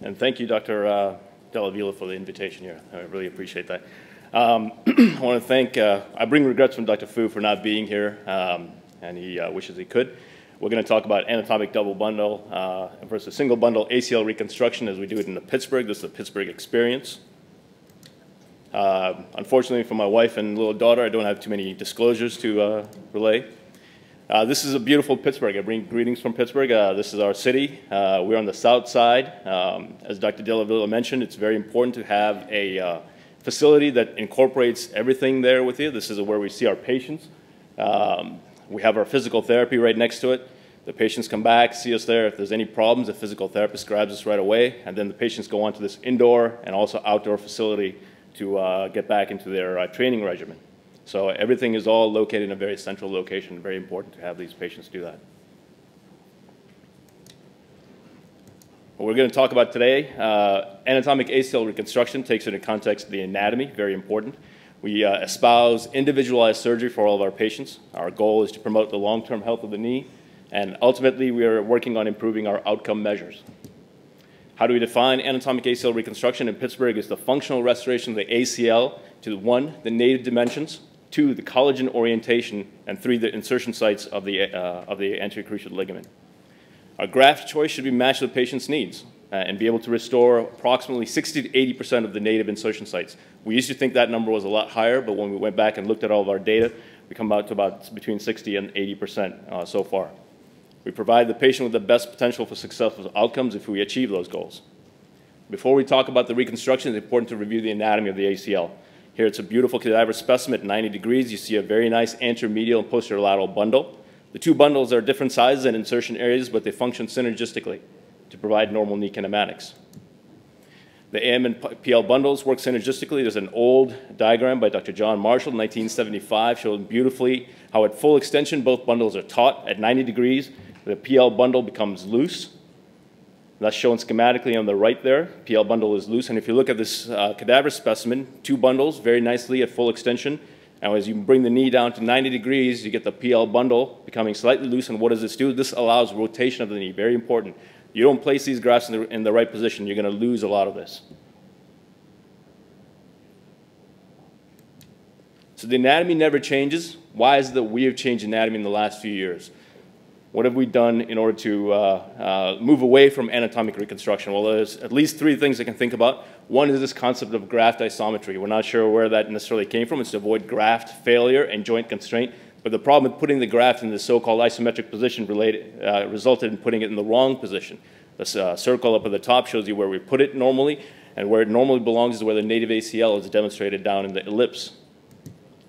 And thank you, Dr. Della Vila, for the invitation here. I really appreciate that. I want to thank, I bring regrets from Dr. Fu for not being here, and he wishes he could. We're going to talk about anatomic double bundle versus single bundle ACL reconstruction as we do it in Pittsburgh. This is the Pittsburgh experience. Unfortunately for my wife and little daughter, I don't have too many disclosures to relay. This is a beautiful Pittsburgh. I bring greetings from Pittsburgh. This is our city. We're on the south side. As Dr. Della Vila mentioned, it's very important to have a facility that incorporates everything there with you. This is where we see our patients. We have our physical therapy right next to it. The patients come back, see us there. If there's any problems, the physical therapist grabs us right away, and then the patients go on to this indoor and also outdoor facility to get back into their training regimen. So everything is all located in a very central location. Very important to have these patients do that. What we're going to talk about today, anatomic ACL reconstruction takes into context the anatomy, very important. We espouse individualized surgery for all of our patients. Our goal is to promote the long-term health of the knee, and ultimately we are working on improving our outcome measures. How do we define anatomic ACL reconstruction in Pittsburgh? Is the functional restoration of the ACL to 1, the native dimensions, 2, the collagen orientation, and 3, the insertion sites of the anterior cruciate ligament. Our graft choice should be matched to the patient's needs and be able to restore approximately 60 to 80% of the native insertion sites. We used to think that number was a lot higher, but when we went back and looked at all of our data, we come out to about between 60 and 80% so far. We provide the patient with the best potential for successful outcomes if we achieve those goals. Before we talk about the reconstruction, it's important to review the anatomy of the ACL. Here it's a beautiful cadaver specimen at 90 degrees. You see a very nice anteromedial and posterolateral bundle. The two bundles are different sizes and insertion areas, but they function synergistically to provide normal knee kinematics. The AM and PL bundles work synergistically. There's an old diagram by Dr. John Marshall in 1975 showing beautifully how at full extension both bundles are taut at 90 degrees. The PL bundle becomes loose. That's shown schematically on the right there. PL bundle is loose. And if you look at this cadaver specimen, two bundles very nicely at full extension. And as you bring the knee down to 90 degrees, you get the PL bundle becoming slightly loose. And what does this do? This allows rotation of the knee. Very important. You don't place these grafts in the right position, you're going to lose a lot of this. So the anatomy never changes. Why is it that we have changed anatomy in the last few years? What have we done in order to move away from anatomic reconstruction? Well, there's at least 3 things I can think about. One is this concept of graft isometry. We're not sure where that necessarily came from. It's to avoid graft failure and joint constraint. But the problem with putting the graft in the so-called isometric position resulted in putting it in the wrong position. This circle up at the top shows you where we put it normally, and where it normally belongs is where the native ACL is demonstrated down in the ellipse.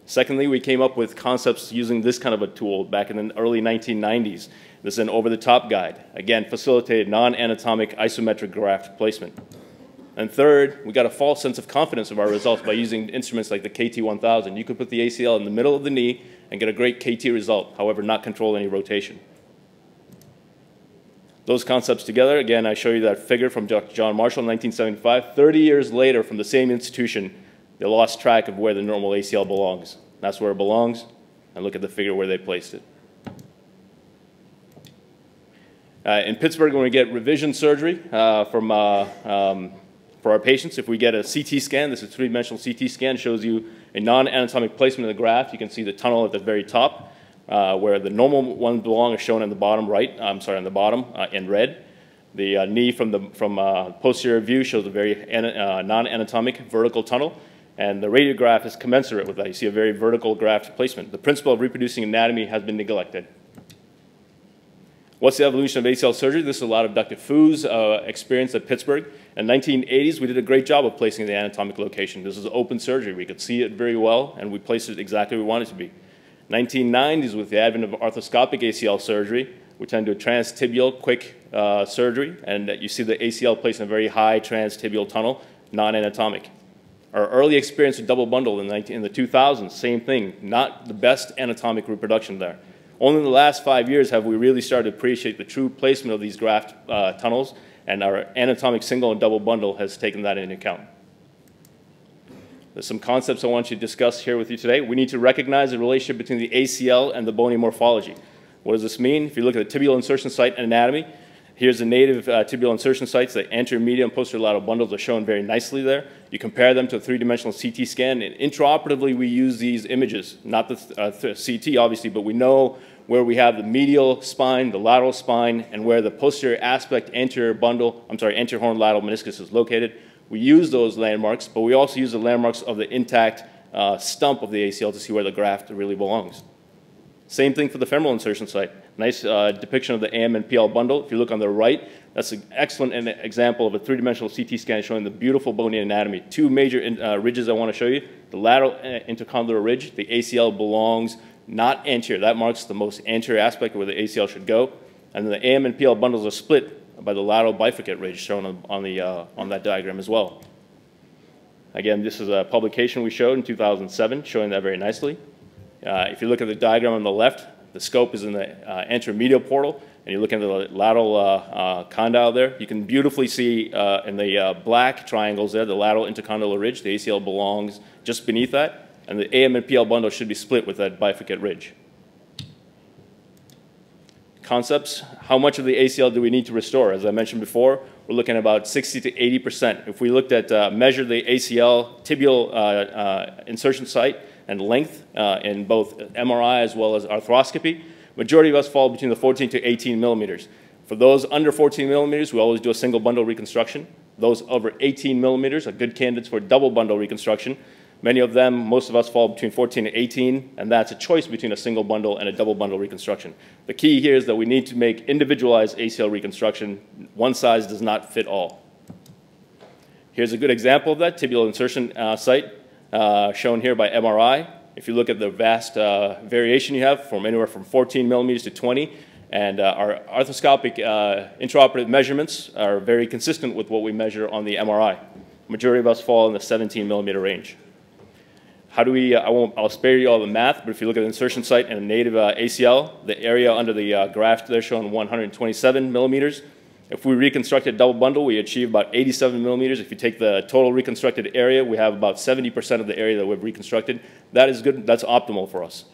Secondly, we came up with concepts using this kind of a tool back in the early 1990s. This is an over-the-top guide. Again, facilitated non-anatomic isometric graft placement. And third, we got a false sense of confidence of our results by using instruments like the KT1000. You could put the ACL in the middle of the knee and get a great KT result, however, not control any rotation. Those concepts together, again, I show you that figure from Dr. John Marshall in 1975. 30 years later, from the same institution, they lost track of where the normal ACL belongs. That's where it belongs, and look at the figure where they placed it. In Pittsburgh, when we get revision surgery for our patients, if we get a CT scan, this is a 3-dimensional CT scan, shows you a non-anatomic placement of the graft. You can see the tunnel at the very top, where the normal one belongs is shown in the bottom right. I'm sorry, on the bottom in red. The knee from posterior view shows a very non-anatomic vertical tunnel. And the radiograph is commensurate with that. You see a very vertical graft placement. The principle of reproducing anatomy has been neglected. What's the evolution of ACL surgery? This is a lot of Dr. Fu's experience at Pittsburgh. In the 1980s, we did a great job of placing the anatomic location. This is open surgery. We could see it very well, and we placed it exactly where we wanted it to be. 1990s, with the advent of arthroscopic ACL surgery, we tend to do a transtibial quick surgery, and you see the ACL placed in a very high transtibial tunnel, non-anatomic. Our early experience with double bundle in the 2000s, same thing, not the best anatomic reproduction there. Only in the last 5 years have we really started to appreciate the true placement of these graft tunnels, and our anatomic single and double bundle has taken that into account. There's some concepts I want you to discuss here with you today. We need to recognize the relationship between the ACL and the bony morphology. What does this mean? If you look at the tibial insertion site anatomy, Here's the native tibial insertion sites. The anterior, medial, and posterior lateral bundles are shown very nicely there. You compare them to a three-dimensional CT scan, and intraoperatively we use these images, not the CT obviously, but we know where we have the medial spine, the lateral spine, and where the posterior aspect anterior horn lateral meniscus is located. We use those landmarks, but we also use the landmarks of the intact stump of the ACL to see where the graft really belongs. Same thing for the femoral insertion site. Nice depiction of the AM and PL bundle. If you look on the right, that's an excellent example of a three-dimensional CT scan showing the beautiful bony anatomy. Two major ridges I want to show you. The lateral intercondylar ridge, the ACL belongs not anterior. That marks the most anterior aspect of where the ACL should go. And the AM and PL bundles are split by the lateral bifurcate ridge shown on that diagram as well. Again, this is a publication we showed in 2007 showing that very nicely. If you look at the diagram on the left, the scope is in the anterior medial portal, and you look at the lateral condyle there. You can beautifully see in the black triangles there, the lateral intercondylar ridge. The ACL belongs just beneath that, and the AM and PL bundle should be split with that bifurcate ridge. Concepts, how much of the ACL do we need to restore? As I mentioned before, we're looking at about 60 to 80%. If we looked at measure the ACL tibial insertion site and length in both MRI as well as arthroscopy, majority of us fall between the 14 to 18 millimeters. For those under 14 millimeters, we always do a single bundle reconstruction. Those over 18 millimeters are good candidates for double bundle reconstruction. Many of them, most of us fall between 14 and 18, and that's a choice between a single bundle and a double bundle reconstruction. The key here is that we need to make individualized ACL reconstruction. One size does not fit all. Here's a good example of that, tibial insertion site, shown here by MRI. If you look at the vast variation you have from anywhere from 14 millimeters to 20, and our arthroscopic intraoperative measurements are very consistent with what we measure on the MRI. Majority of us fall in the 17 millimeter range. How do we, I'll spare you all the math, but if you look at the insertion site and a native ACL, the area under the graft there shown 127 millimeters. If we reconstructed double bundle, we achieve about 87 millimeters. If you take the total reconstructed area, we have about 70% of the area that we've reconstructed. That is good, that's optimal for us.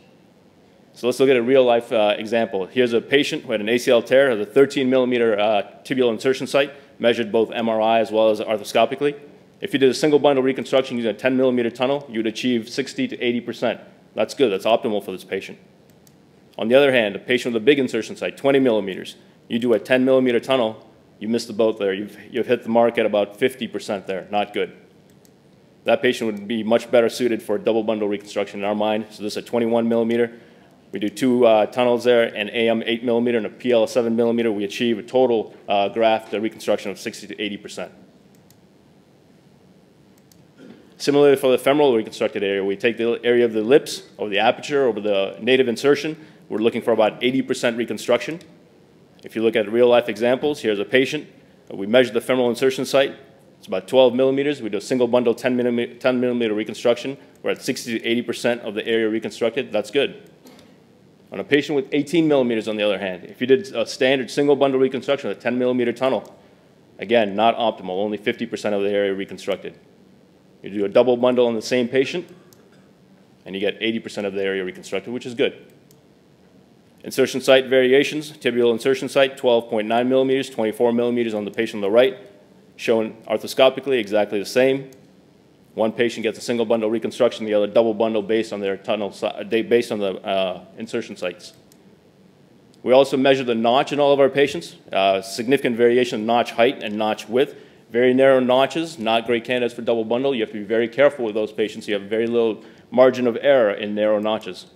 So let's look at a real life example. Here's a patient who had an ACL tear, has a 13 millimeter tibial insertion site, measured both MRI as well as arthroscopically. If you did a single bundle reconstruction using a 10 millimeter tunnel, you'd achieve 60 to 80%. That's good, that's optimal for this patient. On the other hand, a patient with a big insertion site, 20 millimeters, you do a 10 millimeter tunnel, you missed the boat there. You've hit the mark at about 50% there, not good. That patient would be much better suited for double bundle reconstruction in our mind. So this is a 21 millimeter. We do two tunnels there, an AM 8 millimeter and a PL 7 millimeter. We achieve a total graft reconstruction of 60 to 80%. Similarly for the femoral reconstructed area, we take the area of the lips over the aperture over the native insertion. We're looking for about 80% reconstruction. If you look at real life examples, here's a patient. We measure the femoral insertion site. It's about 12 millimeters. We do a single bundle 10 millimeter reconstruction. We're at 60 to 80% of the area reconstructed. That's good. On a patient with 18 millimeters, on the other hand, if you did a standard single bundle reconstruction with a 10 millimeter tunnel, again, not optimal, only 50% of the area reconstructed. You do a double bundle on the same patient, and you get 80% of the area reconstructed, which is good. Insertion site variations, tibial insertion site, 12.9 millimeters, 24 millimeters on the patient on the right, shown arthroscopically exactly the same. One patient gets a single bundle reconstruction, the other double bundle based on their tunnel, based on the insertion sites. We also measure the notch in all of our patients, significant variation in notch height and notch width. Very narrow notches, not great candidates for double bundle. You have to be very careful with those patients. You have very little margin of error in narrow notches.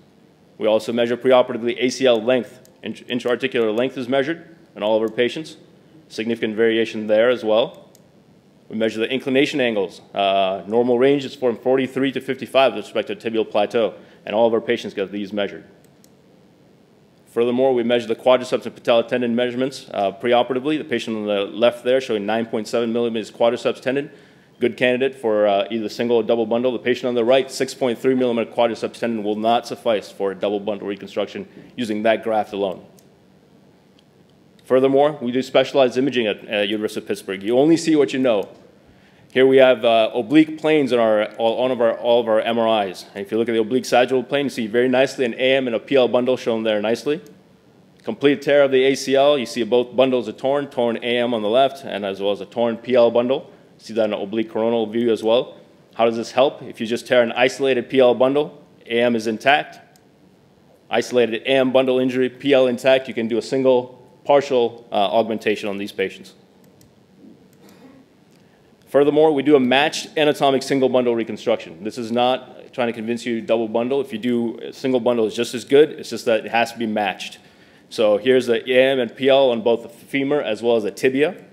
We also measure preoperatively ACL length. Intra-articular length is measured in all of our patients. Significant variation there as well. We measure the inclination angles. Normal range is from 43 to 55 with respect to tibial plateau, and all of our patients get these measured. Furthermore, we measure the quadriceps and patella tendon measurements preoperatively. The patient on the left there showing 9.7 millimeters quadriceps tendon, good candidate for either single or double bundle. The patient on the right, 6.3 millimeter quadriceps tendon will not suffice for a double bundle reconstruction using that graft alone. Furthermore, we do specialized imaging at University of Pittsburgh. You only see what you know. Here we have oblique planes on all of our MRIs. And if you look at the oblique sagittal plane, you see very nicely an AM and a PL bundle shown there nicely. Complete tear of the ACL, you see both bundles are torn AM on the left, and as well as a torn PL bundle. See that in an oblique coronal view as well. How does this help? If you just tear an isolated PL bundle, AM is intact. Isolated AM bundle injury, PL intact, you can do a single partial augmentation on these patients. Furthermore, we do a matched anatomic single bundle reconstruction. This is not trying to convince you to double bundle. If you do a single bundle, it's just as good. It's just that it has to be matched. So here's the AM and PL on both the femur as well as the tibia.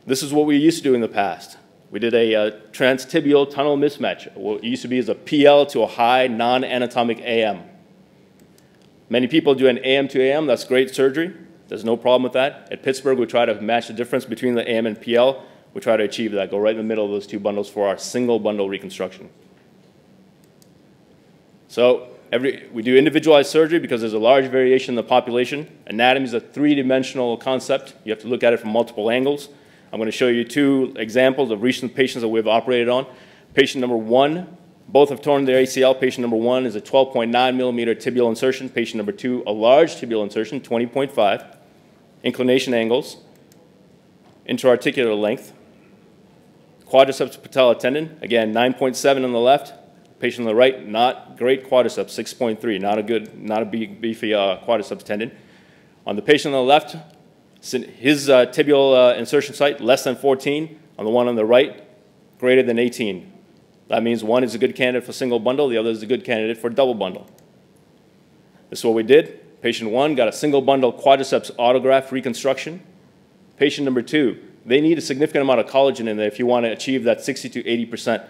This is what we used to do in the past. We did a transtibial tunnel mismatch. What used to be is a PL to a high non-anatomic AM. Many people do an AM to AM. That's great surgery. There's no problem with that. At Pittsburgh, we try to match the difference between the AM and PL. We try to achieve that, go right in the middle of those two bundles for our single bundle reconstruction. So we do individualized surgery because there's a large variation in the population. Anatomy is a three-dimensional concept. You have to look at it from multiple angles. I'm going to show you two examples of recent patients that we've operated on. Patient number 1, both have torn their ACL. Patient number 1 is a 12.9 millimeter tibial insertion. Patient number 2, a large tibial insertion, 20.5. Inclination angles, intra-articular length. Quadriceps patella tendon, again, 9.7 on the left. Patient on the right, not great quadriceps, 6.3, not a beefy quadriceps tendon. On the patient on the left, his tibial insertion site, less than 14. On the one on the right, greater than 18. That means one is a good candidate for single bundle, the other is a good candidate for double bundle. This is what we did. Patient 1 got a single bundle quadriceps autograft reconstruction. Patient number 2, they need a significant amount of collagen in there if you want to achieve that 60 to 80%.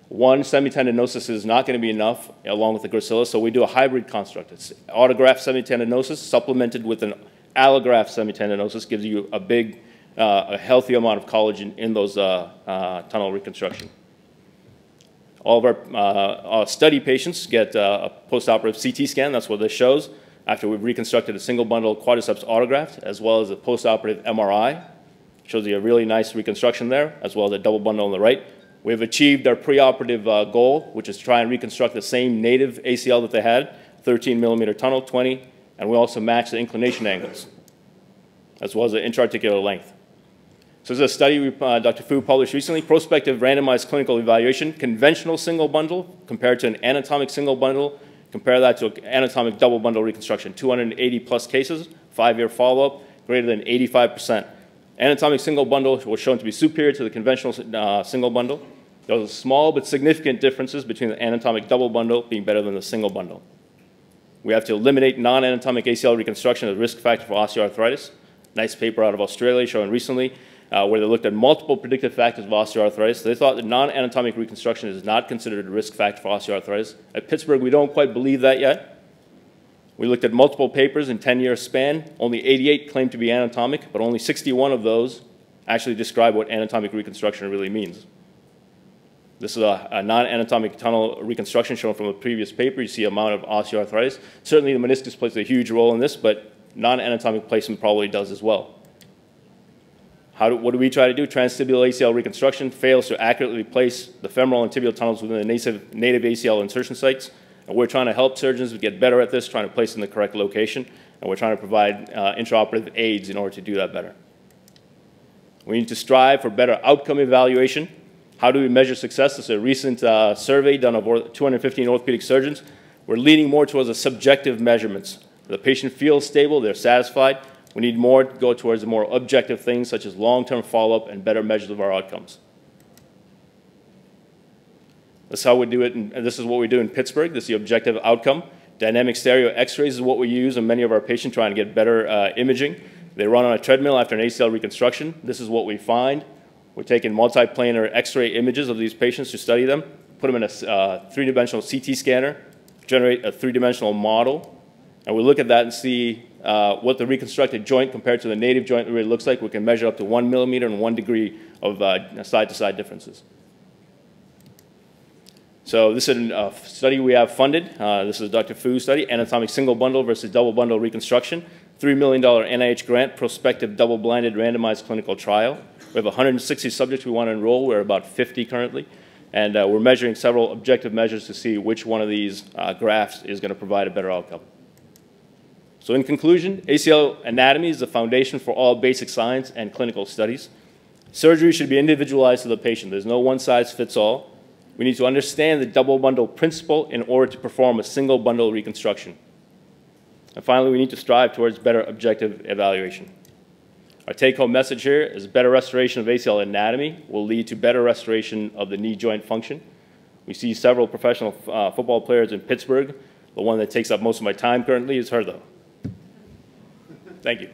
One, semitendinosus is not going to be enough along with the gracilis, so we do a hybrid construct. It's autograft semitendinosus supplemented with an allograft semitendinosus, gives you a healthy amount of collagen in those tunnel reconstruction. All of our study patients get a postoperative CT scan. That's what this shows after we've reconstructed a single bundle quadriceps autograft, as well as a postoperative MRI. Shows you a really nice reconstruction there, as well as a double bundle on the right. We've achieved our preoperative goal, which is to try and reconstruct the same native ACL that they had, 13 millimeter tunnel, 20, and we also match the inclination angles, as well as the intra-articular length. So this is a study Dr. Fu published recently, prospective randomized clinical evaluation, conventional single bundle compared to an anatomic single bundle. Compare that to an anatomic double bundle reconstruction, 280 plus cases, 5-year follow-up, greater than 85%. Anatomic single bundle was shown to be superior to the conventional single bundle. There was small but significant differences between the anatomic double bundle being better than the single bundle. We have to eliminate non-anatomic ACL reconstruction as a risk factor for osteoarthritis. Nice paper out of Australia shown recently where they looked at multiple predictive factors of osteoarthritis. They thought that non-anatomic reconstruction is not considered a risk factor for osteoarthritis. At Pittsburgh, we don't quite believe that yet. We looked at multiple papers in 10-year span. Only 88 claimed to be anatomic, but only 61 of those actually describe what anatomic reconstruction really means. This is a non-anatomic tunnel reconstruction shown from a previous paper. You see amount of osteoarthritis. Certainly the meniscus plays a huge role in this, but non-anatomic placement probably does as well. What do we try to do? Transtibial ACL reconstruction fails to accurately place the femoral and tibial tunnels within the native ACL insertion sites. And we're trying to help surgeons get better at this, trying to place in the correct location, and we're trying to provide intraoperative aids in order to do that better. We need to strive for better outcome evaluation. How do we measure success? This is a recent survey done of 215 orthopedic surgeons. We're leaning more towards the subjective measurements. The patient feels stable, they're satisfied. We need more to go towards the more objective things such as long-term follow-up and better measures of our outcomes. That's how we do it, and this is what we do in Pittsburgh. This is the objective outcome. Dynamic stereo x-rays is what we use in many of our patients trying to get better imaging. They run on a treadmill after an ACL reconstruction. This is what we find. We're taking multiplanar x-ray images of these patients to study them, put them in a three-dimensional CT scanner, generate a three-dimensional model, and we look at that and see what the reconstructed joint compared to the native joint really looks like. We can measure up to 1 millimeter and 1 degree of side-to-side differences. So this is a study we have funded. This is Dr. Fu's study, anatomic single bundle versus double bundle reconstruction. $3 million NIH grant, prospective double-blinded randomized clinical trial. We have 160 subjects we want to enroll. We're about 50 currently. And we're measuring several objective measures to see which one of these graphs is going to provide a better outcome. So in conclusion, ACL anatomy is the foundation for all basic science and clinical studies. Surgery should be individualized to the patient. There's no one-size-fits-all. We need to understand the double bundle principle in order to perform a single bundle reconstruction. And finally, we need to strive towards better objective evaluation. Our take-home message here is better restoration of ACL anatomy will lead to better restoration of the knee joint function. We see several professional football players in Pittsburgh. The one that takes up most of my time currently is her, though. Thank you.